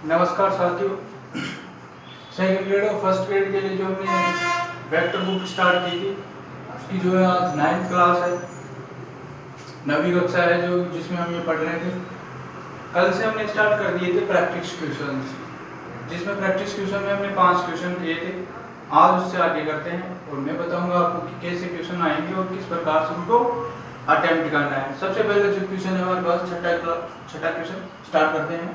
नमस्कार साथियों। Second grade और फर्स्ट ग्रेड के लिए जो हमने वेक्टर बुक स्टार्ट की थी उसकी जो है आज 9th क्लास है, 9वीं कक्षा है जो जिसमें हम ये पढ़ रहे थे। कल से हमने स्टार्ट कर दिए थे प्रैक्टिस क्वेश्चंस, जिसमें प्रैक्टिस क्वेश्चन में हमने 5 क्वेश्चन किए थे। आज उससे आगे करते हैं और मैं बताऊंगा आपको कि कैसे क्वेश्चन आएंगे और किस प्रकार से उनको अटेम्प्ट करना है। सबसे पहले जो क्वेश्चन है हमारे पास छठा क्वेश्चन स्टार्ट करते हैं।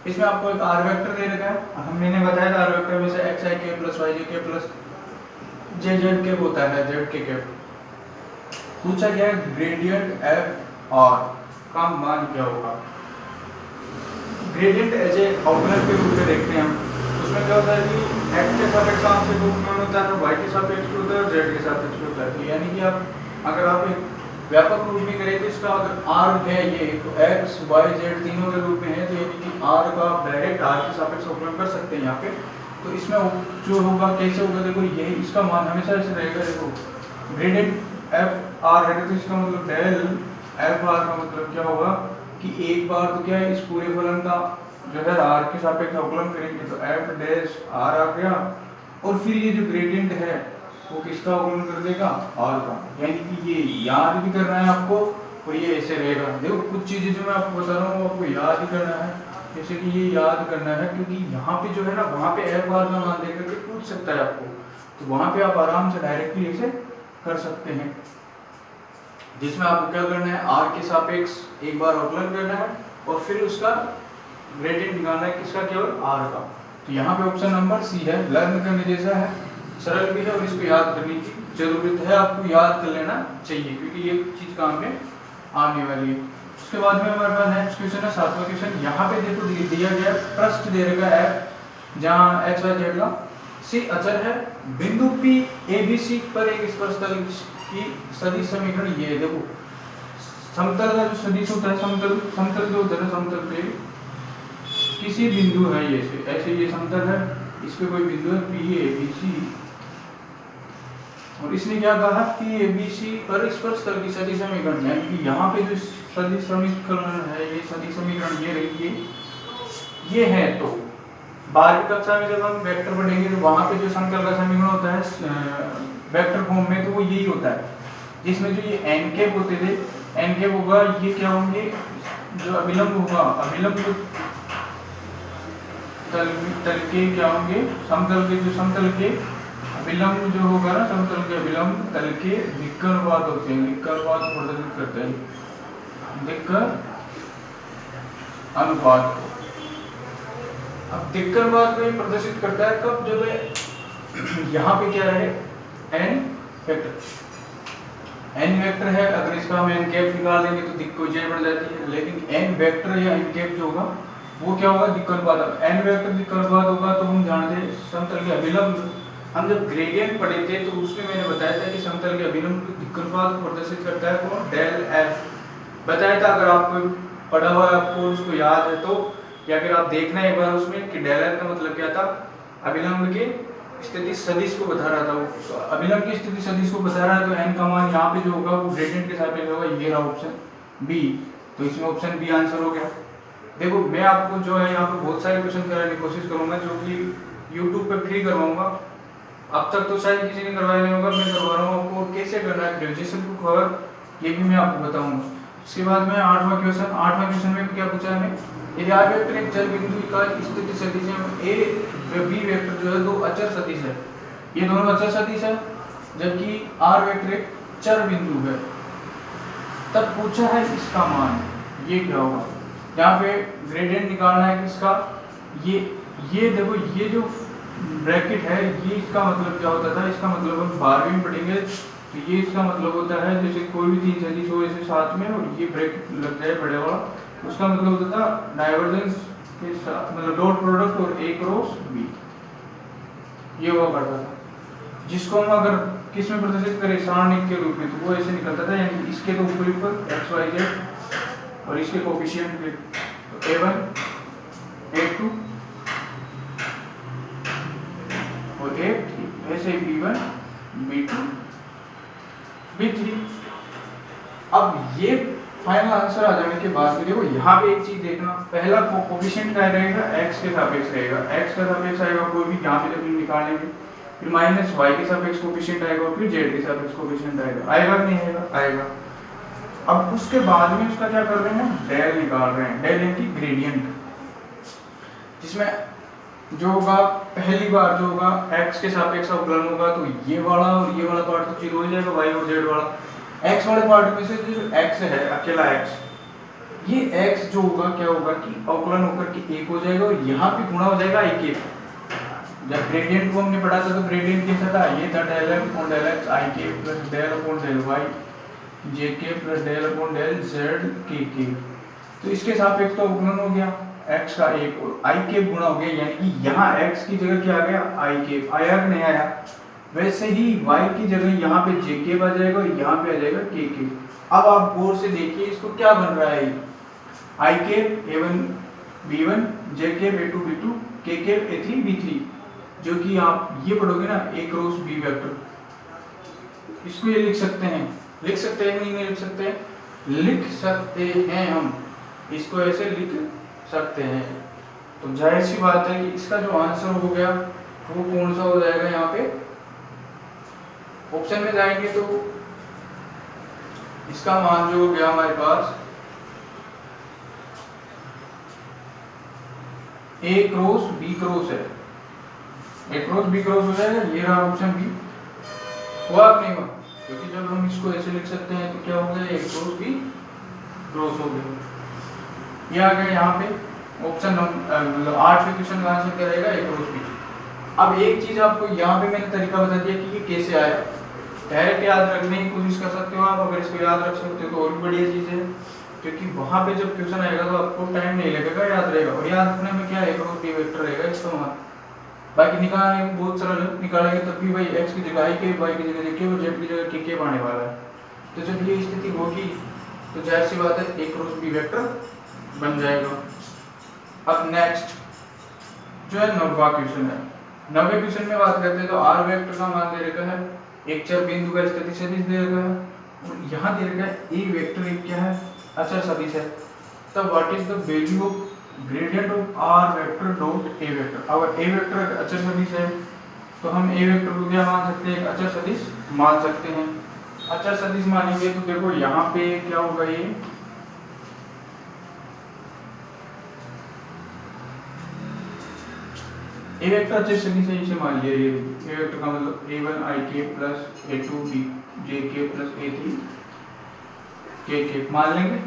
इसमें आपको एक आर वेक्टर दे रखा है। हमने बताया था आर वेक्टर में से एक्स आई के प्लस वाई जे के प्लस जे जेड के होता है, जेड के पूछा गया है ग्रेडियंट एफ आर का मान क्या होगा। ग्रेडियंट एज ए ऑपरेटर के रूप में देखते हैं हम। उसमें क्या होता है कि एक्स के सापेक्ष आंशिक अवकलन होता है, वाई के सापेक्ष होता है और जेड के सापेक्ष होता है। तो यानी कि आप अगर आप एक व्यापक रूप में करें तो इसका अगर आर है ये तो एक्स वाई जेड तीनों के रूप में है, तो यानी कि आर का डायरेक्ट आर के सापेक्ष अवकलन कर सकते हैं यहाँ पे। तो इसमें जो होगा कैसे होगा, देखो ये इसका मान हमेशा ऐसे रहेगा। देखो ग्रेडियंट एफ आर है तो इसका मतलब डेल एफ आर का मतलब क्या होगा कि एक बार तो क्या है इस पूरे फलन का जो है आर के सापेक्ष अवकलन करेंगे तो एफ डैश आर आ गया और फिर ये जो ग्रेडियंट है वो किसका अवकलन कर देगा, आर का। यानी कि ये याद भी करना है आपको और ये ऐसे रहेगा। देखो कुछ चीजें जो मैं आपको बता रहा हूँ आपको याद ही करना है, जैसे कि ये याद करना है क्योंकि यहाँ पे जो है ना वहाँ पे एफ आर का मान देकर के पूछ सकता है आपको, तो वहाँ पे आप आराम से डायरेक्टली ऐसे कर सकते हैं। जिसमें आपको क्या करना है, आर के सापेक्ष एक बार अवकलन करना है और फिर उसका ग्रेडियंट निकालना है किसका, केवल आर का। तो यहाँ पे ऑप्शन नंबर सी है, लर्न करने जैसा है, सरल भी है और इसको याद करने की जरूरत है। आपको याद कर लेना चाहिए क्योंकि ये चीज काम में आने वाली है। उसके बाद में हमारे पास नेक्स्ट क्वेश्चन है 7वां क्वेश्चन। यहाँ पे देखो दिया गया पृष्ठ दे रखा है जहाँ एक्स वाई जेड का सी अचर है, बिंदु पी ए बी सी पर एक स्पर्श तल की सदिश समीकरण ये है। देखो समतल का जो सदिश होता है, समतल जो होता है समतल पे किसी बिंदु है ये ऐसे ये समतल है, इस पे कोई बिंदु है पी ए बी सी और इसने क्या कहा कि ए बी सी पर स्पर्श तल की सदिश समीकरण, यानी कि यहाँ पे जो सदिश समीकरण है ये सदिश समीकरण ये रही ये है। तो 12वीं कक्षा में जब हम वेक्टर पढ़ेंगे तो वहां पे जो समतल का समीकरण होता है वेक्टर फॉर्म में तो वो यही होता है, जिसमें जो ये एन कैप होते थे, एन कैप होगा ये क्या होंगे, जो अभिलंब होगा अभिलंब तल के क्या होंगे, समतल के जो समतल के अभिलंब जो होगा ना, समतल के अभिलंब तल के दिक्कनुपात होते हैं, दिक्कनुपात प्रदर्शित करते हैं, दिक्क अनुपात। अब दिक्कनुपात को प्रदर्शित करता है कब, जब यहाँ पे क्या है एन वेक्टर, एन वेक्टर है, अगर इसका हम एन कैप निकाल देंगे तो दिक्क ऊंचाई बढ़ जाती है, लेकिन एन वेक्टर या एन कैप जो होगा वो क्या होगा, दिक्कनुपात। अब एन वेक्टर दिक्कनुपात होगा तो हम जानते हैं समतल के अभिलंब, हम जब ग्रेडियंट पढ़े थे तो उसमें मैंने बताया था कि समतल के अभिलंब दिक्कनुपात को प्रदर्शित करता है कौन, डेल एफ बताया था। अगर आपको पढ़ा हुआ है आपको उसको याद है तो, या फिर आप देखना एक बार उसमें कि डेल एफ का मतलब क्या था, अभिलंब की स्थिति सदिश को बता रहा था वो, तो अभिलंब की स्थिति सदिश को बता रहा है। तो एन का मान यहाँ पे जो होगा वो ग्रेडियंट के सापेक्ष होगा, ये रहा ऑप्शन बी। तो इसमें ऑप्शन बी आंसर हो गया। देखो मैं आपको जो है यहाँ पे बहुत सारे क्वेश्चन कराने की कोशिश करूंगा जो कि यूट्यूब पे फ्री करवाऊंगा। अब तक तो शायद किसी ने करवाया नहीं होगा, मैं करवा रहा हूँ आपको। कैसे करना है ग्रेजुएशन को कवर ये भी मैं आपको बताऊंगा। इसके बाद में 8वां क्वेश्चन में क्या पूछा है हमें, यदि आर वेक्टर एक चर बिंदु का स्थिति सदिश है, ए बी वेक्टर जो है दो अचर सदिश है, ये दोनों अचर सदिश है, जबकि आर वेक्टर एक चर बिंदु है, तब पूछा है इसका मान ये क्या होगा। यहाँ पे ग्रेडियंट निकालना है किसका, ये देखो ये जो ब्रैकेट है ये इसका मतलब क्या होता था, इसका मतलब हम 12वीं में पढ़ेंगे तो ये इसका मतलब होता है जैसे कोई भी तीन सदिश हो ऐसे साथ में और ये ब्रैकेट लग जाए बड़े वाला, उसका मतलब होता था डाइवर्जेंस के साथ, मतलब डॉट प्रोडक्ट और ए क्रॉस बी ये हुआ करता था, जिसको हम अगर किस में प्रदर्शित करें सारणिक के रूप में तो वो ऐसे निकलता था, यानी इसके तो ऊपर एक्स वाई जेड और इसके कोफिशिएंट पे तो a1 a2 और a3 ऐसे b1 b2 b3। अब ये फाइनल आंसर आ जाने के बाद देखो यहाँ पे एक चीज देखना, पहला कोफिशिएंट क्या रहेगा, x के सापेक्ष रहेगा, x का सापेक्ष आएगा कोई भी, यहाँ पे जब हम निकालेंगे फिर माइनस y के सापेक्ष कोफिशिएंट आएगा, फिर z के सापेक्ष कोफिशिएंट आएगा, आएगा कि नहीं आएगा, आएगा। अब उसके बाद में उसका क्या कर रहे हैं, डेल निकाल रहे हैं, डेल यानी ग्रेडियंट, जिसमें जो होगा पहली बार जो होगा x के सापेक्ष अवकलन होगा तो ये वाला और ये वाला पार्ट तो 0 हो जाएगा, y और z वाला, x वाले पार्ट में से जो x है अकेला x, ये x जो होगा क्या होगा कि अवकलन होकर के 1 हो जाएगा और यहाँ पे गुणा हो जाएगा i के। जब ग्रेडियंट को हमने पढ़ा था तो ग्रेडियंट कैसा था, ये था del f upon del x i k plus del upon del y j k plus del upon del z k k। तो इसके सापेक्ष तो अवकलन हो गया x का 1 और i के गुणा हो गया, यानी कि यहाँ x की जगह क्या आ गया i के, आया कि नहीं आया। वैसे ही y की जगह यहाँ पे j k आ जाएगा और यहाँ पे आ जाएगा k k। अब आप गौर से देखिए इसको क्या बन रहा है, i के a1 b1 j k a2 b2 k k a3 b3, जो कि आप ये पढ़ोगे ना a क्रॉस b वेक्टर, इसको ये लिख सकते हैं, लिख सकते हैं नहीं लिख सकते हैं, लिख सकते हैं, हम इसको ऐसे लिख सकते हैं। तो जाहिर सी बात है कि इसका जो आंसर हो गया वो कौन सा हो जाएगा, यहाँ पे ऑप्शन में जाएंगे तो इसका मान जो हो गया हमारे पास a क्रॉस b क्रॉस है, a क्रॉस b क्रॉस हो जाएगा, ये रहा ऑप्शन बी, हुआ नहीं हुआ, क्योंकि जब हम इसको ऐसे लिख सकते हैं तो क्या हो गया, a क्रॉस b क्रॉस हो गया, ये आ गया यहाँ पे ऑप्शन नंबर 8 क्वेश्चन का आंसर क्या रहेगा, a क्रॉस b। अब एक चीज आपको यहाँ पे मैंने तरीका बता दिया कि ये कैसे आया, डायरेक्ट याद रखने की कोशिश कर सकते हो आप, अगर इसको याद रख सकते हो तो और भी बढ़िया चीज है, क्योंकि वहां पे जब क्वेश्चन आएगा तो आपको टाइम नहीं लगेगा, याद रहेगा। और याद रखने में क्या है, क्रॉस b वेक्टर रहेगा इसका मान, बाकी निकालने में बहुत सरल है, निकालेंगे तब भी भाई x की जगह i के, y की जगह j के और z की जगह k के आने वाला है। तो जब ये स्थिति होगी तो जाहिर सी बात है a क्रॉस b वेक्टर बन जाएगा। अब नेक्स्ट जो है 9वां क्वेश्चन है, 9वें क्वेश्चन में बात करते हैं तो r वेक्टर का मान दे रखा है, एक चर बिंदु का स्थिति सदिश दे रखा है और यहाँ दे रखा है a वेक्टर एक क्या है, अचर सदिश है। तब what is the value of gradient of r vector dot a vector. अगर a वेक्टर अचर सदिश है तो हम a वेक्टर को क्या मान सकते हैं, एक अचर सदिश मान सकते हैं। अचर सदिश मानेंगे तो देखो यहाँ पे क्या होगा, ये a वेक्टर अचर सदिश है, इसे मान लिया, ये a वेक्टर का मतलब a1 ik plus a2 jk plus a3 kk मान लेंगे।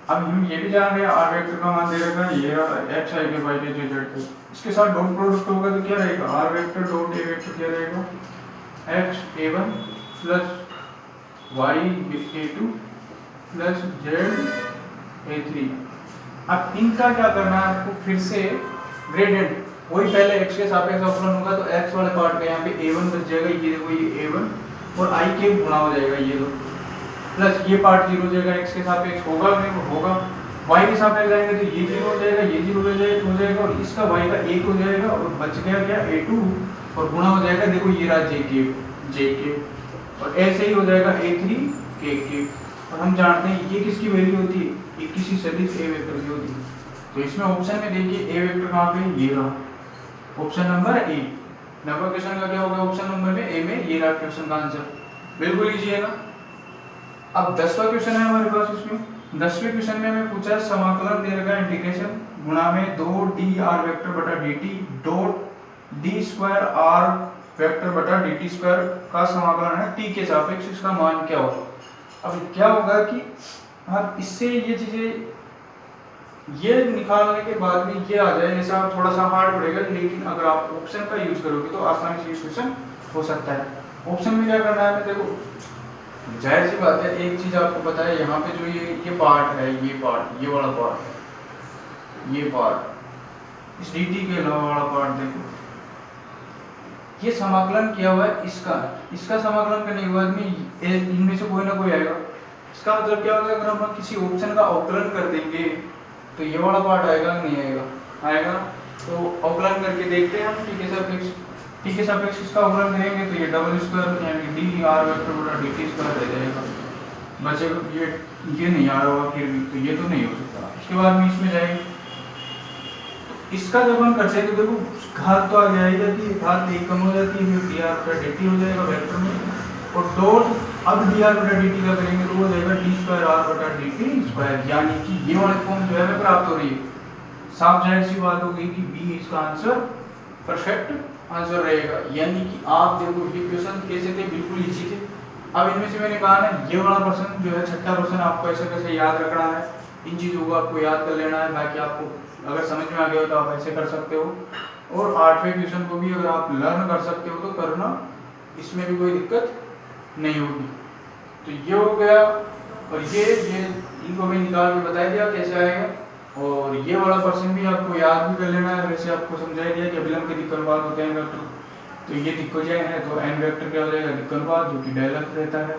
अब हम ये भी जान रहे हैं r वेक्टर का मान दे रखा है, ये x i के y के z के, इसके साथ डॉट प्रोडक्ट होगा तो क्या रहेगा, r vector dot a vector क्या रहेगा, x a1 plus y a2 plus z a3। अब इनका क्या करना है आपको, फिर से ग्रेडियंट वही पहले x के सापेक्ष अवकलन होगा तो x वाले पार्ट का यहाँ पे a1 बच जाएगा, ये देखो ये a1 और i के गुणा हो जाएगा ये दो, प्लस ये पार्ट 0 हो जाएगा, x के सापेक्ष होगा नहीं होगा, y के सापेक्ष जाएंगे तो ये 0 हो जाएगा, ये 0 हो जाएगा और इसका y का 1 हो जाएगा और बच गया क्या a2 और गुणा हो जाएगा, देखो ये रहा jk और ऐसे ही हो जाएगा a3 kk। और हम जानते हैं ये किसकी वैल्यू होती है, ये किसी सदिश a वेक्टर की होती है। तो इसमें ऑप्शन में देखिए a वेक्टर कहाँ पे, ये रहा ऑप्शन नंबर ए। 9वां क्वेश्चन का क्या होगा, ऑप्शन नंबर में ए में ये रहा क्वेश्चन का आंसर, बिल्कुल इजी है ना। अब 10वां क्वेश्चन है हमारे पास, इसमें 10वें क्वेश्चन में हमें पूछा समाकलन दे रखा है, इंटीग्रेशन गुणा में 2dr वेक्टर बटा dt dot d square r vector बटा dt स्क्वायर का समाकलन है t के सापेक्ष, इसका मान क्या होगा। अब क्या होगा कि आप इससे ये चीजें ये निकालने के बाद में ये आ जाए, जैसा थोड़ा सा हार्ड पड़ेगा, लेकिन अगर आप ऑप्शन का यूज करोगे तो आसानी से क्वेश्चन हो सकता है। ऑप्शन में क्या करना है, देखो जाहिर सी बात है, एक चीज आपको पता है, यहाँ पे जो ये पार्ट है, ये पार्ट, ये वाला पार्ट, ये पार्ट, इस dt के अलावा वाला पार्ट देखो, ये समाकलन किया हुआ है, इसका समाकलन करने के बाद में इनमें से कोई ना कोई आएगा। इसका मतलब क्या होगा, अगर हम किसी ऑप्शन का अवकलन कर देंगे तो ये वाला पार्ट आएगा नहीं आएगा, आएगा। तो अवकलन करके देखते हैं हम, t के सापेक्ष इसका अवकलन करेंगे तो ये डबल स्क्वायर यानी d r वेक्टर बटा dt स्क्वायर रह जाएगा। बचेगा ये नहीं आ रहा होगा फिर भी, तो ये तो नहीं हो सकता। इसके बाद में इसमें जाएंगे, इसका जब हम करते हैं तो देखो घात तो आगे आई जाती है, घात एक कम हो जाती है, फिर डी आर बटा डी टी हो जाएगा वेक्टर में, और डॉट अब डी आर बटा डी टी का करेंगे तो वो जाएगा डी स्क्वायर आर बटा डी टी स्क्वायर, यानी कि ये वाली फॉर्म जो है हमें प्राप्त हो रही है। साफ जाहिर सी बात हो गई कि बी इसका आंसर परफेक्ट आंसर रहेगा। यानी कि आप देखो ये क्वेश्चन कैसे थे, बिल्कुल इजी थे। अब इनमें से मैंने कहा ना ये वाला पर्सन जो है छठा पर्सन आपको ऐसे कैसे याद रखना है, इन चीज़ों को आपको याद कर लेना है, बाकी आपको अगर समझ में आ गया हो तो आप ऐसे कर सकते हो, और 8वें क्वेश्चन को भी अगर आप लर्न कर सकते हो तो करना, इसमें भी कोई दिक्कत नहीं होगी। तो ये हो गया, और ये इनको भी निकाल के बता दिया कैसे आएगा, और ये वाला पर्सन भी आपको याद भी कर लेना है। वैसे आपको समझाया गया कि अभिलंब के दिक्कतवाद होते हैं वेक्टर, तो ये दिक्कोजय है तो एन वेक्टर क्या हो जाएगा दिक्कतवाद, जो कि डेल एफ रहता है।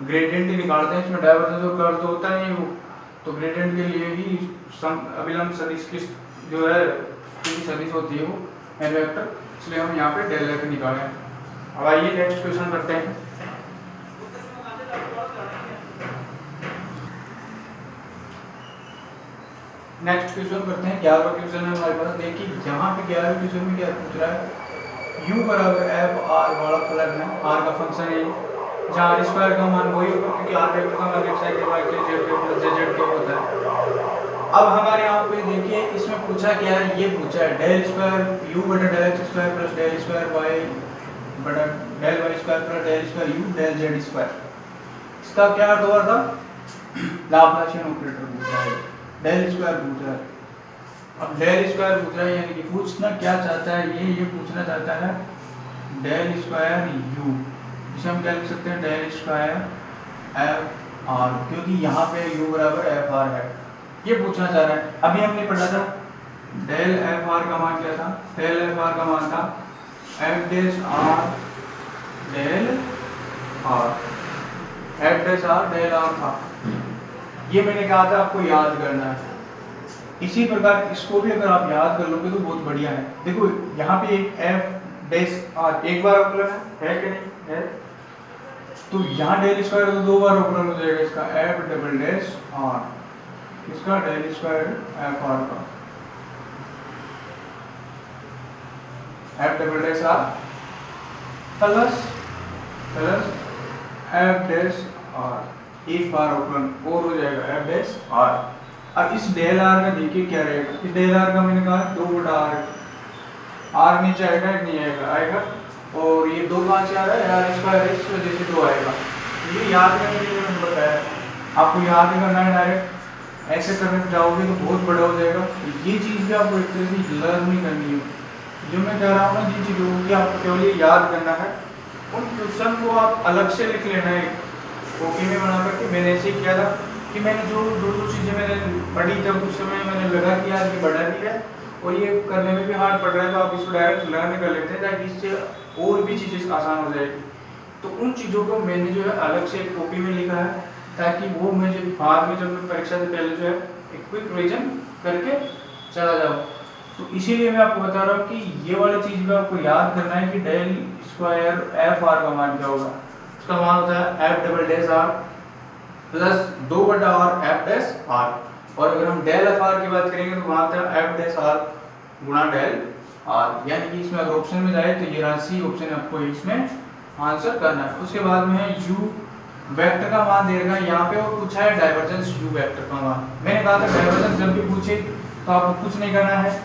ग्रेडियंट निकालते हैं, इसमें डाइवर्जेंस और कर्ल तो होता है वो, तो ग्रेडियंट के लिए ही अभिलंब सदिश की जो है सदिश होती है वो एन वेक्टर, इसलिए हम यहाँ पे डेल एफ निकाले। अब आइए नेक्स्ट क्वेश्चन करते हैं। नेक्स्ट क्वेश्चन करते हैं, 11वां क्वेश्चन है हमारे पास। देखिए यहाँ पे 11वें क्वेश्चन में क्या पूछ रहा है, u बराबर एफ आर वाला फलन है, आर का फंक्शन है, जहाँ आर स्क्वायर का मान वही होगा क्योंकि आर वेक्टर का मान x i के y के z के प्लस z के होता है। अब हमारे यहाँ पे देखिए इसमें पूछा क्या है, ये पूछा है डेल स्क्वायर u बटा del x square plus del square y बटा del y square plus del square u del z square. इसका क्या अर्थ हुआ था, लाप्लासियन ऑपरेटर पूछ रहा है, डेल स्क्वायर पूछ रहा है। अब डेल स्क्वायर पूछ रहा है यानी कि पूछना क्या चाहता है, ये पूछना चाहता है डेल स्क्वायर u, इसे हम क्या लिख सकते हैं डेल स्क्वायर एफ आर, क्योंकि यहाँ पे u बराबर एफ आर है, ये पूछना चाह रहा है। अभी हमने पढ़ा था डेल एफ आर का मान क्या था, डेल एफ आर का मान था f dash r del r, f dash r del r था, ये मैंने कहा था आपको याद करना है। इसी प्रकार इसको भी अगर आप याद कर लोगे तो बहुत बढ़िया है। देखो यहाँ पे एक एफ डेश आर एक बार अवकलन है कि नहीं है, तो यहाँ डेल स्क्वायर तो दो बार अवकलन हो जाएगा इसका, एफ डबल डैश आर, इसका डेल स्क्वायर एफ आर का, f double dash r plus plus f dash r, एक बार अवकलन और हो जाएगा एफ डैश आर। अब इस डेल आर का देखिए क्या रहेगा, इस डेल आर का मैंने कहा 2 बटा आर, आर नीचे आएगा नहीं आएगा, आएगा, और ये 2 कहाँ से आ रहा है, आर स्क्वायर है, इस वजह से 2 आएगा। ये याद करने के लिए मैंने बताया, आपको याद करना है, डायरेक्ट ऐसे करने जाओगे तो बहुत बड़ा हो जाएगा। ये चीज़ भी आपको एक तरह से लर्न नहीं करनी है, जो मैं कह रहा हूँ ना, जिन चीज़ों की आपको केवल ये याद करना है, उन क्वेश्चन को आप अलग से लिख लेना है कॉपी में बना करके। मैंने ऐसे किया था कि मैंने जो चीज़ें मैंने पढ़ी तब उस समय मैंने लगा कि यार ये बड़ा भी है और ये करने में भी हार्ड पड़ रहा है, तो आप इसको डायरेक्ट लर्न कर लेते हैं ताकि इससे और भी चीज़ें आसान हो जाएगी। तो उन चीज़ों को मैंने जो है अलग से एक कॉपी में लिखा है, ताकि वो मैं जब बाद में जब मैं परीक्षा से पहले जो है एक क्विक रिवीजन करके चला जाऊँ। तो इसीलिए मैं आपको बता रहा हूँ कि ये वाली चीज़ भी आपको याद करना है कि डेल स्क्वायर एफ आर का मान क्या होगा, उसका मान होता है f double dash r plus 2 बटा आर एफ डैश आर, और अगर हम डेल एफ आर की बात करेंगे तो वहाँ था एफ डैश आर गुणा डेल आर, यानी कि इसमें अगर ऑप्शन में जाए तो ये राशि ऑप्शन आपको इसमें आंसर करना है। उसके बाद में है यू वेक्टर का मान दे रखा है यहाँ पे, और पूछा है डाइवर्जेंस यू वेक्टर का मान। मैंने कहा था डाइवर्जेंस जब भी पूछे तो आपको कुछ नहीं करना है,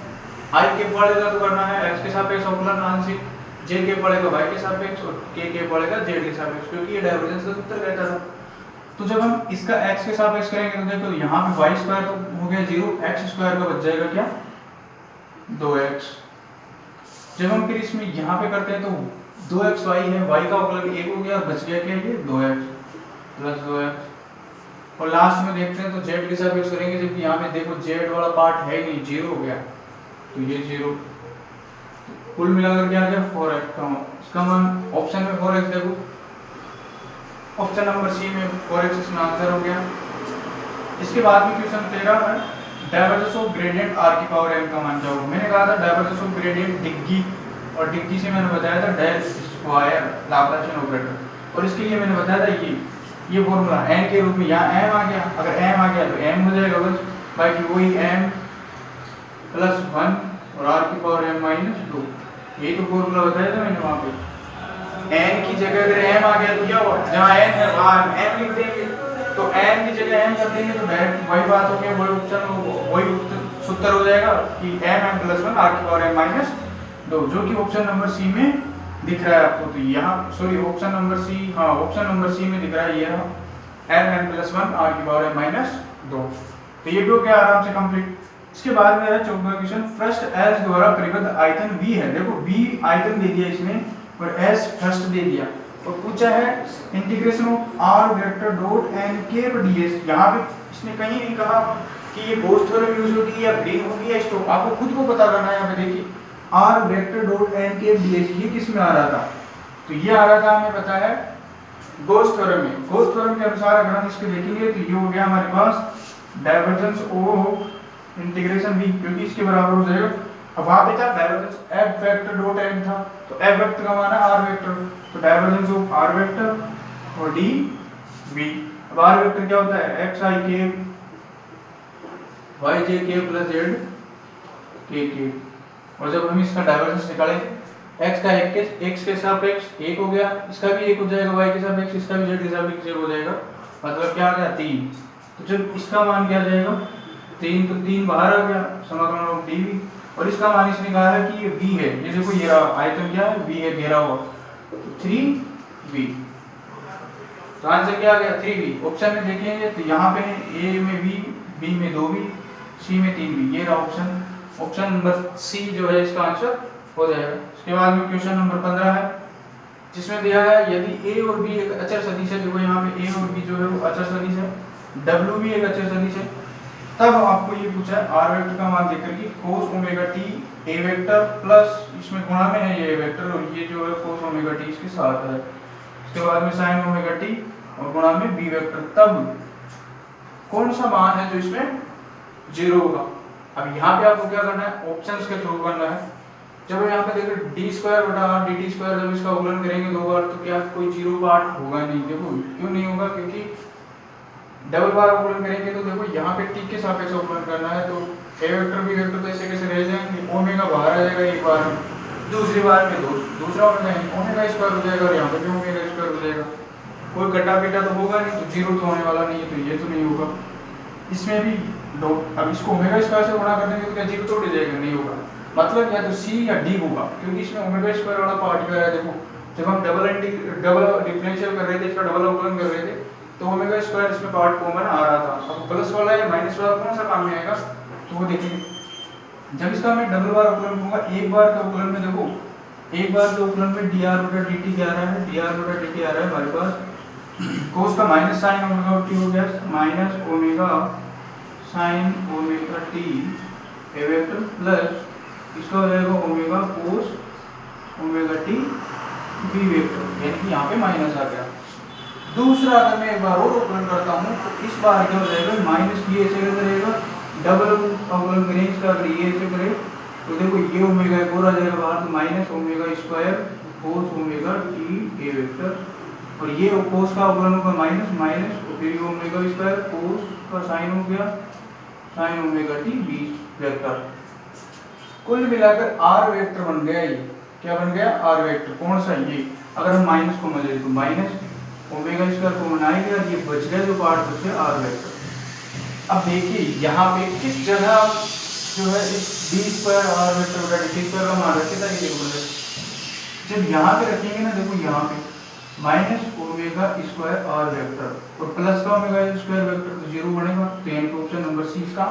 आई के पड़ेगा तो करना है एक्स के सापेक्ष अवकलन आंशिक, जे के पड़ेगा वाई के सापेक्ष, और के पड़ेगा जेड के सापेक्ष, क्योंकि ये डाइवर्जेंस का सूत्र कहता था। तो जब हम इसका x के सापेक्ष करेंगे तो देखो यहाँ पे y स्क्वायर तो हो गया 0, x स्क्वायर का बच जाएगा क्या 2x। जब हम फिर इसमें यहाँ पे करते हैं तो 2x y है, y का अवकलन 1 हो गया और बच गया क्या ये 2x प्लस 2x, और लास्ट में देखते हैं तो z के सापेक्ष करेंगे, जबकि यहाँ पे देखो z वाला पार्ट है नहीं, 0 हो गया, तो ये 0, कुल मिलाकर क्या आ गया 4x का, इसका मान ऑप्शन में 4x देखो, ऑप्शन नंबर सी में 4x इसमें आंसर हो गया। इसके बाद में क्वेश्चन 13 है डाइवर्जेंस ऑफ ग्रेडियंट r की पावर m का मान क्या होगा। मैंने कहा था डाइवर्जेंस ऑफ ग्रेडियंट डिग्गी, और डिग्गी से मैंने बताया था डेल स्क्वायर लाप्लासियन ऑपरेटर, और इसके लिए मैंने बताया था ये ये फॉर्मूला n के रूप में, यहाँ m आ गया, अगर m आ गया तो m हो जाएगा बस, बाकी वही m प्लस 1 और r की पावर m माइनस 2, यही तो फॉर्मूला बताया था मैंने वहाँ पे। n की जगह अगर m आ गया तो क्या हुआ, जहाँ n है वहाँ m लिख देंगे, तो n की जगह m कर देंगे तो डायरेक्ट वही बात हो गई, वही ऑप्शन, वही सूत्र हो जाएगा कि m प्लस 1 r की पावर m माइनस 2, जो कि ऑप्शन नंबर सी में दिख रहा है आपको। तो यहाँ सॉरी ऑप्शन नंबर सी, हाँ ऑप्शन नंबर सी में दिख रहा है, ये m प्लस 1 r की पावर m माइनस 2। तो ये भी हो गया आराम से कंप्लीट। इसके बाद में है 14वां क्वेश्चन, फर्स्ट एस द्वारा परिबद्ध आयतन v है, देखो v आयतन दे दिया इसमें और s फर्स्ट दे दिया, और पूछा है integration of r vector dot n cap ds। यहाँ पे इसने कहीं नहीं कहा कि ये गॉस थ्योरम यूज होगी या ग्रीन होगी या स्टोक्स, आपको खुद को पता करना है। यहाँ पे देखिए r vector dot n cap ds, ये किस में आ रहा था, तो ये आ रहा था हमें पता है गॉस थ्योरम में। गॉस थ्योरम के अनुसार अगर हम इसको देखेंगे तो ये हो गया हमारे पास डाइवर्जेंस ऑफ इंटीग्रेशन v, क्योंकि इसके बराबर हो जाएगा। अब वहां पे था divergence f vector dot n था, तो f वेक्टर का माना r वेक्टर, तो डाइवर्जेंस ऑफ r वेक्टर और dv। अब r वेक्टर क्या होता है, xi k yj k plus z k k, और जब हम इसका डाइवर्जेंस निकालेंगे x का x के सापेक्ष 1 हो गया, इसका भी 1 हो जाएगा, y के सापेक्ष इसका भी z के सापेक्ष 1 हो जाएगा, मतलब क्या आ गया 3। तो जब इसका मान क्या आ जाएगा 3, तो 3 बाहर आ गया, समाकलन ऑफ dv, और इसका मान इसने कहा है कि ये v है, ये देखो ये आयतन क्या है v है, घेरा हुआ, तो 3v, तो आंसर क्या आ गया 3v। ऑप्शन में देखेंगे तो यहाँ पे a में v, b में 2v, c में 3v, ये रहा ऑप्शन, ऑप्शन नंबर सी जो है इसका आंसर हो जाएगा। इसके बाद में क्वेश्चन नंबर 15 है, जिसमें दिया है यदि a और b एक अचर सदिश है, देखो यहाँ पे a और b जो है वो अचर सदिश है, w भी एक अचर सदिश है, तब आपको ये पूछा है r वेक्टर का मान देकर कि cos omega t a vector plus इसमें गुणा में है ये a वेक्टर, और ये जो है cos ओमेगा t इसके साथ है, इसके बाद में sin ओमेगा t और गुणा में b वेक्टर, तब कौन सा मान है जो इसमें 0 होगा। अब यहाँ पे आपको क्या करना है, ऑप्शंस के थ्रू करना है। जब यहाँ पे देखो d² बटा r dt², जब इसका अवकलन करेंगे 2 बार तो क्या कोई 0 पार्ट होगा नहीं, देखो क्यों नहीं होगा, क्योंकि डबल बार अवकलन करेंगे तो देखो यहाँ पे t के सापेक्ष अवकलन करना है, तो a वेक्टर b वेक्टर तो ऐसे कैसे रह जाएंगे, ओमेगा बाहर आ जाएगा एक बार में, दूसरी बार में दूसरा ओमेगा² हो जाएगा, और यहाँ पे भी ओमेगा² हो जाएगा, कोई कटा पीटा तो होगा नहीं, तो 0 तो होने वाला नहीं है, तो ये तो नहीं होगा। इसमें भी दो, अब इसको ओमेगा स्क्वायर से गुणा कर देंगे तो क्या 0 तोड़ जाएगा, नहीं होगा, मतलब या तो सी या डी होगा, क्योंकि इसमें ओमेगा स्क्वायर वाला पार्ट क्या है, देखो जब हम डबल डिफरेंशियल कर रहे थे, इसका डबल अवकलन कर रहे थे, तो ओमेगा स्क्वायर इसमें पार्ट कॉमन आ रहा था। अब प्लस वाला या माइनस वाला कौन सा काम में आएगा, तो वो देखेंगे जब इसका मैं डबल बार अवकलन करूंगा, एक बार के अवकलन में देखो, एक बार के अवकलन में dr बटा dt क्या आ रहा है, dr बटा dt आ रहा है हमारे पास cos का माइनस साइन ओमेगा t हो गया, minus omega sine omega t a vector plus इसका हो जाएगा omega cos omega t b vector, यानी कि यहाँ पे माइनस आ गया। दूसरा अगर मैं एक बार और अवकलन करता हूँ तो इस बार क्या हो जाएगा, माइनस ये ऐसे कैसे रहेगा, डबल अवकलन करें इसका, अगर ये ऐसे करें तो देखो ये ओमेगा एक और आ जाएगा बाहर, तो minus omega square cos omega t a vector, और ये cos का अवकलन होगा माइनस माइनस, और फिर ये ओमेगा स्क्वायर cos का साइन हो गया sine omega t b vector. कुल मिलाकर r वेक्टर बन गया, ये क्या बन गया r वेक्टर, कौन सा ये, अगर हम माइनस को मजे तो माइनस ओमेगा स्क्वायर को बनाएंगे, और ये बच गया जो पार्ट बचे r वेक्टर। अब देखिए यहाँ पे किस जगह जो है इस d² r वेक्टर बटा dt² का मान रखे था, ये देखो जब यहाँ पे रखेंगे ना, देखो यहाँ पे minus omega square r vector और प्लस का ओमेगा स्क्वायर वेक्टर, तो 0 बनेगा, तो यानी कि ऑप्शन नंबर सी इसका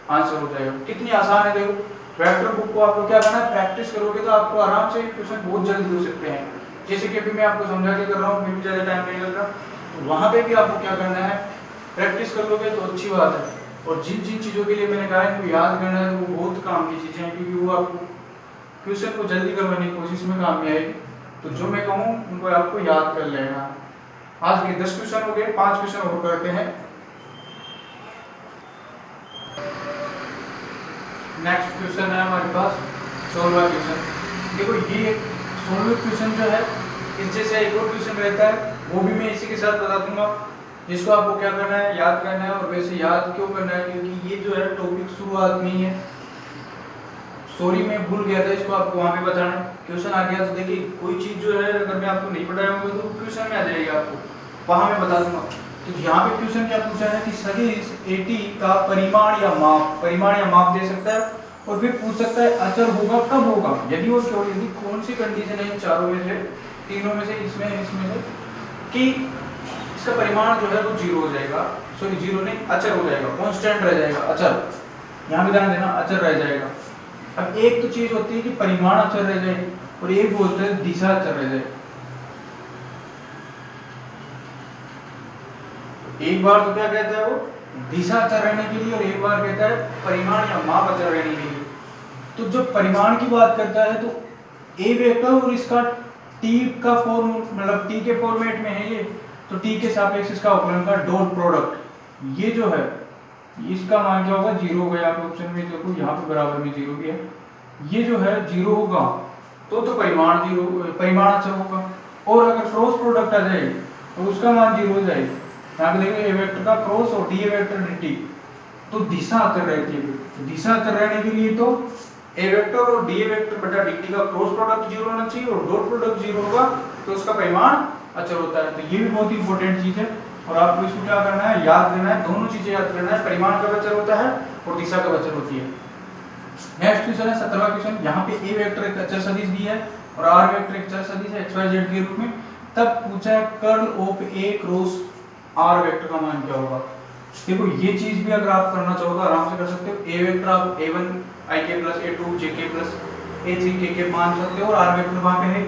आंसर हो जाएगा। कितनी आसान है, देखो वेक्टर बुक को आपको क्या करना है, प्रैक्टिस करोगे तो आपको आराम से क्वेश्चन बहुत जल्दी हो सकते हैं। जैसे कि अभी मैं आपको समझा के कर रहा हूँ, फिर भी ज़्यादा टाइम नहीं लग रहा, तो वहाँ पे भी आपको क्या करना है, प्रैक्टिस कर लोगे तो अच्छी बात है। और जिन जिन चीज़ों के लिए मैंने कहा है इनको याद करना है, वो बहुत काम की चीज़ें हैं, क्योंकि वो आपको क्वेश्चन को जल्दी करवाने की कोशिश में काम में आएगी। तो जो मैं कहूँ उनको आपको याद कर लेना। आज के 10 क्वेश्चन हो गए, 5 क्वेश्चन और करते हैं। नेक्स्ट क्वेश्चन है हमारे पास 16वां क्वेश्चन। देखो ये 16वां क्वेश्चन जो है, इस जैसे एक और क्वेश्चन रहता है, वो भी मैं इसी के साथ बता दूंगा। जिसको आपको क्या करना है, याद करना है। और वैसे याद क्यों करना है, क्योंकि ये जो है टॉपिक शुरुआत में ही है। सॉरी मैं भूल गया था इसको आपको वहाँ पे बताना। क्वेश्चन आ गया तो देखिए कोई चीज़ जो है अगर मैं आपको नहीं पढ़ाया होगा तो क्वेश्चन में आ जाएगी आपको, वहाँ मैं बता दूंगा। तो यहाँ पे क्वेश्चन क्या पूछा है कि सदिश AT का परिमाण या माप दे सकता है और फिर पूछ सकता है अचर होगा कब होगा, यदि और केवल यदि कौन सी कंडीशन है इन चारों में से, तीनों में से, इसमें से कि इसका परिमाण जो है वो जीरो हो जाएगा, सॉरी जीरो नहीं अचर हो जाएगा, कांस्टेंट रह जाएगा, अचर। यहाँ भी ध्यान देना अचर रह जाएगा। अब एक तो चीज होती है कि परिमाण अचर रह जाए और एक बोलते हैं दिशा अचर रह जाए। एक बार तो क्या कहता है वो दिशा अचर रहने के लिए और एक बार कहता है परिमाण या माप अचर रहने के लिए। तो जब परिमाण की बात करता है तो ए वेक्टर और इसका टी का फॉर्म मतलब टी के फॉर्मेट में है ये, तो टी के सापेक्ष इसका अवकलन का डॉट प्रोडक्ट ये जो है इसका मान क्या होगा, जीरो होगा। यहाँ पे ऑप्शन में देखो यहाँ पे बराबर में जीरो भी है, ये जो है जीरो होगा तो परिमाण अचर होगा। और अगर क्रॉस प्रोडक्ट आ जाए तो उसका मान जीरो हो जाए। यहाँ पे देखो ए वेक्टर का क्रॉस और डी वेक्टर dt, तो दिशा अचर रहती है। तो दिशा अचर रहने के लिए तो ए वेक्टर और डी वेक्टर बटा dt का क्रॉस प्रोडक्ट जीरो होना चाहिए और डॉट प्रोडक्ट जीरो होगा तो उसका परिमाण अचर होता है। तो ये भी बहुत ही इंपॉर्टेंट चीज है और आपको इसको क्या करना है, याद करना है, दोनों चीजें याद करना है, परिमाण कब अचर होता है और दिशा कब अचर होती है। नेक्स्ट क्वेश्चन है 17वां क्वेश्चन। यहाँ पे ए वेक्टर एक अचर सदिश दी है और आर वेक्टर एक अचर सदिश है xyz के रूप में। तब पूछा है curl of a cross r vector का मान क्या होगा। देखो ये चीज भी अगर आप करना चाहो तो आराम से कर सकते हो। ए वेक्टर आप a1 ik plus a2 jk plus a3 kk मान सकते हो और आर वेक्टर वहां पे है।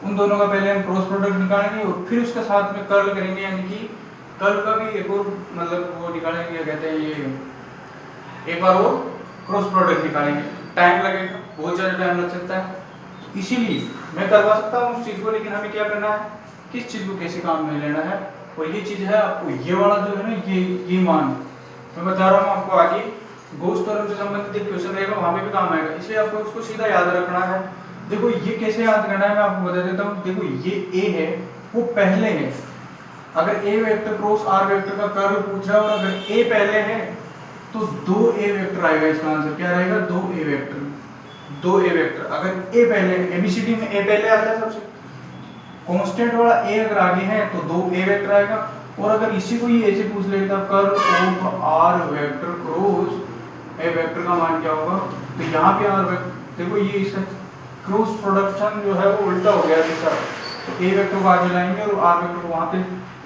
उन दोनों का पहले हम क्रॉस प्रोडक्ट निकालेंगे और फिर उसके साथ में कर्ल करेंगे, यानी कि कर्ल का भी एक और मतलब वो निकालेंगे, क्या कहते हैं ये, एक बार वो क्रॉस प्रोडक्ट निकालेंगे। टाइम लगेगा, बहुत ज़्यादा टाइम लग सकता है, इसीलिए मैं करवा सकता हूँ उस चीज़ को, लेकिन हमें क्या करना है, किस चीज़ को कैसे काम में लेना है। और ये चीज़ है आपको ये वाला जो है ना ये मान मैं बता रहा हूँ आपको, आगे गॉस थ्योरम से संबंधित एक क्वेश्चन रहेगा वहाँ पे भी काम आएगा, इसलिए आपको उसको सीधा याद रखना है। देखो ये कैसे याद करना है मैं आपको बता देता हूँ। देखो ये ए है वो पहले है, अगर ए वेक्टर क्रॉस आर वेक्टर का कर्ल पूछ रहा है और अगर ए पहले है तो 2a वेक्टर आएगा। इसका आंसर क्या रहेगा, 2a वेक्टर। अगर a पहले एबीसीडी में a पहले आता है सबसे, कांस्टेंट वाला a अगर आगे है तो 2a वेक्टर आएगा। और अगर इसी को ये ऐसे पूछ लेता curl of r vector cross a vector का मान क्या होगा, तो यहाँ पे आर वेक्टर देखो ये इसका क्रॉस प्रोडक्शन जो है वो उल्टा हो गया जैसा, तो a वेक्टर को आगे लाएंगे और आर वेक्टर को वहाँ पे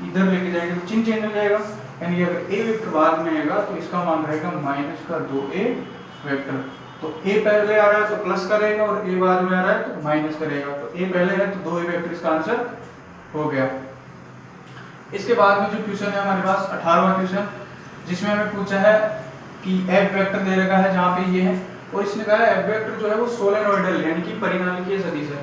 इधर लेके जाएंगे तो चिन्ह चेंज हो जाएगा। यानी अगर a वेक्टर बाद में आएगा तो इसका मान रहेगा माइनस का 2a वेक्टर। तो a पहले आ रहा है तो प्लस करेगा और a बाद में आ रहा है तो माइनस करेगा, तो a पहले है तो 2a वेक्टर इसका आंसर हो गया। इसके बाद में जो क्वेश्चन है हमारे पास 18वां क्वेश्चन, जिसमें हमें पूछा है कि f वेक्टर दे रखा है जहाँ पे ये है और इसने कहा है f वेक्टर जो है वो सोलेनोइडल यानी कि परिनालिकीय सदिश है,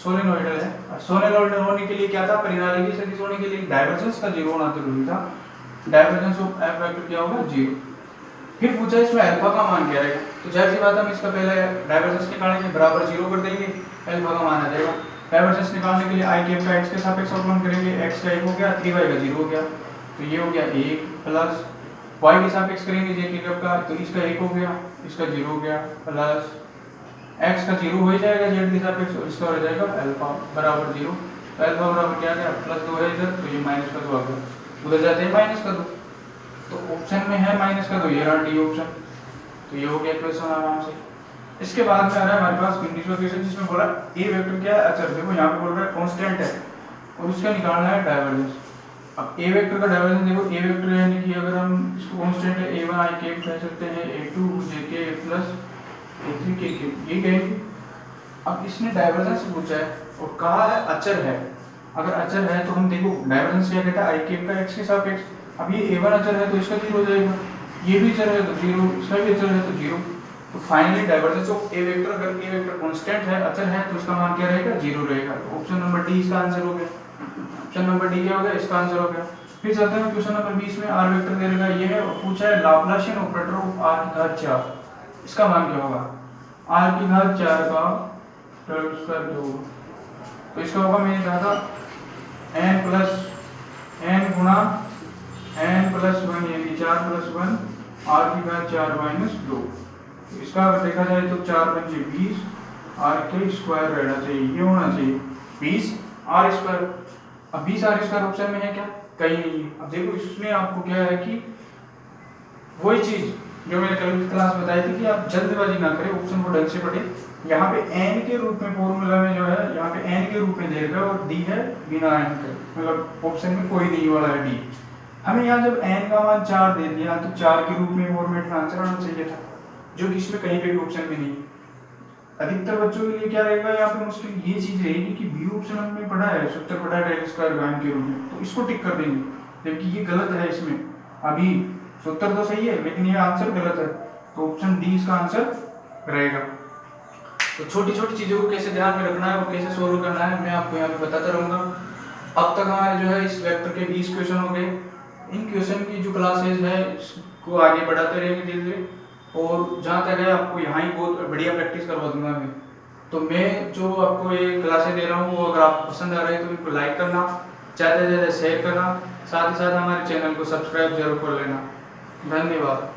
सोलेनोइडल है। सोलेनोइडल होने के लिए क्या था, परिनालिकीय सदिश होने के लिए डाइवर्जेंस का जीरो होना जरूरी था। डाइवर्जेंस ऑफ f वेक्टर क्या होगा, जीरो। फिर पूछा इसमें अल्फा का मान क्या रहेगा, तो जाहिर सी बात हम इसका पहले डाइवर्जेंस निकालेंगे, बराबर जीरो कर देंगे, अल्फा का मान आ जाएगा। डाइवर्जेंस निकालने के लिए आई कैप का x के सापेक्ष अवकलन करेंगे, x का 1 हो गया, 3y का 0 हो गया, तो ये हो गया 1 प्लस y के सापेक्ष करेंगे j कैप का, तो इसका 1 हो गया, इसका 0 हो गया, प्लस x का 0 हो ही जाएगा z के सापेक्ष और इसका हो जाएगा अल्फा बराबर 0। तो अल्फा बराबर क्या गया, प्लस 2 है इधर, तो ये माइनस का 2 आ गया, उधर जाते हैं माइनस का 2, तो ऑप्शन में है माइनस का 2, ये रहा डी ऑप्शन। तो ये हो गया क्वेश्चन आराम से। इसके बाद में आ रहा है हमारे पास 19वां क्वेश्चन, जिसमें बोला ए वेक्टर क्या है, अचर। देखो यहाँ पे बोल रहा है कांस्टेंट है और उसका निकालना है डाइवर्जेंस। अब ए वेक्टर का डाइवर्जेंस देखो, ए वेक्टर यानी कि अगर हम इसको कांस्टेंट है a1 i k कह सकते हैं, a2 jk plus a3 kk, ये कहेंगे। अब इसने डाइवर्जेंस पूछा है और कहा है अचर है। अगर अचर है तो हम देखो डाइवर्जेंस क्या कहता है, i k का x के सापेक्ष। अब ये a1 अचर है तो इसका 0 हो जाएगा, ये भी अचर है तो 0, इसका भी अचर है तो 0। तो finally divergence of A vector, अगर ए वेक्टर कांस्टेंट है, अचर है, तो इसका मान क्या रहेगा, 0 रहेगा। तो ऑप्शन नंबर डी इसका आंसर हो गया। ऑप्शन नंबर डी क्या हो गया, इसका आंसर हो गया। फिर चलते हैं क्वेश्चन नंबर 20 में, आर वेक्टर दे रखा ये है और पूछा है लाप्लासियन ऑपरेटर ऑफ आर की घात 4, इसका मान क्या होगा, आर की घात 4 का 12 स्क्वायर जो होगा, तो इसका होगा मैंने कहा था n प्लस n गुणा n प्लस 1 यानी 4 प्लस 1 r की घात 4 माइनस 2। इसका अगर देखा जाए तो 4 पंजे 20 r के स्क्वायर रहना चाहिए, ये होना चाहिए 20 r स्क्वायर। अब 20 r स्क्वायर ऑप्शन में है क्या? कहीं नहीं है। अब देखो इसमें आपको क्या है कि वही चीज जो मैंने कल की क्लास बताई थी कि आप जल्दबाजी ना करें, ऑप्शन को ढंग से पढ़े। यहाँ पे n के रूप में फॉर्मूला में जो है यहाँ पे n के रूप में दे रखा है और d है बिना n के, मतलब ऑप्शन में कोई नहीं वाला है d। हमें यहाँ जब n का मान 4 दे दिया तो 4 के रूप में फॉर्मेट में आंसर आना चाहिए था, जो कि इसमें कहीं पे भी ऑप्शन में नहीं। अधिकतर बच्चों के लिए क्या रहेगा यहाँ पे मुश्किल ये चीज रहेगी कि बी ऑप्शन हमने पढ़ा है, सूत्र पढ़ा है डेल स्क्वायर बाय के रूप में, तो इसको टिक कर देंगे, जबकि ये गलत है। इसमें अभी सूत्र तो सही है लेकिन ये आंसर गलत है, तो ऑप्शन डी इसका आंसर रहेगा। तो छोटी छोटी चीजों को कैसे ध्यान में रखना है और कैसे सोल्व करना है मैं आपको यहाँ पे बताता रहूंगा। अब तक हमारे जो है इस वेक्टर के 20 क्वेश्चन हो गए। इन क्वेश्चन की जो क्लासेज है इसको आगे बढ़ाते रहेंगे धीरे धीरे, और जहाँ तक है आपको यहाँ ही बहुत बढ़िया प्रैक्टिस करवा दूंगा मैं। तो मैं जो आपको ये क्लासेज दे रहा हूँ वो अगर आपको पसंद आ रहा है तो इनको लाइक करना, ज़्यादा से ज़्यादा शेयर करना, साथ ही साथ हमारे चैनल को सब्सक्राइब जरूर कर लेना। धन्यवाद।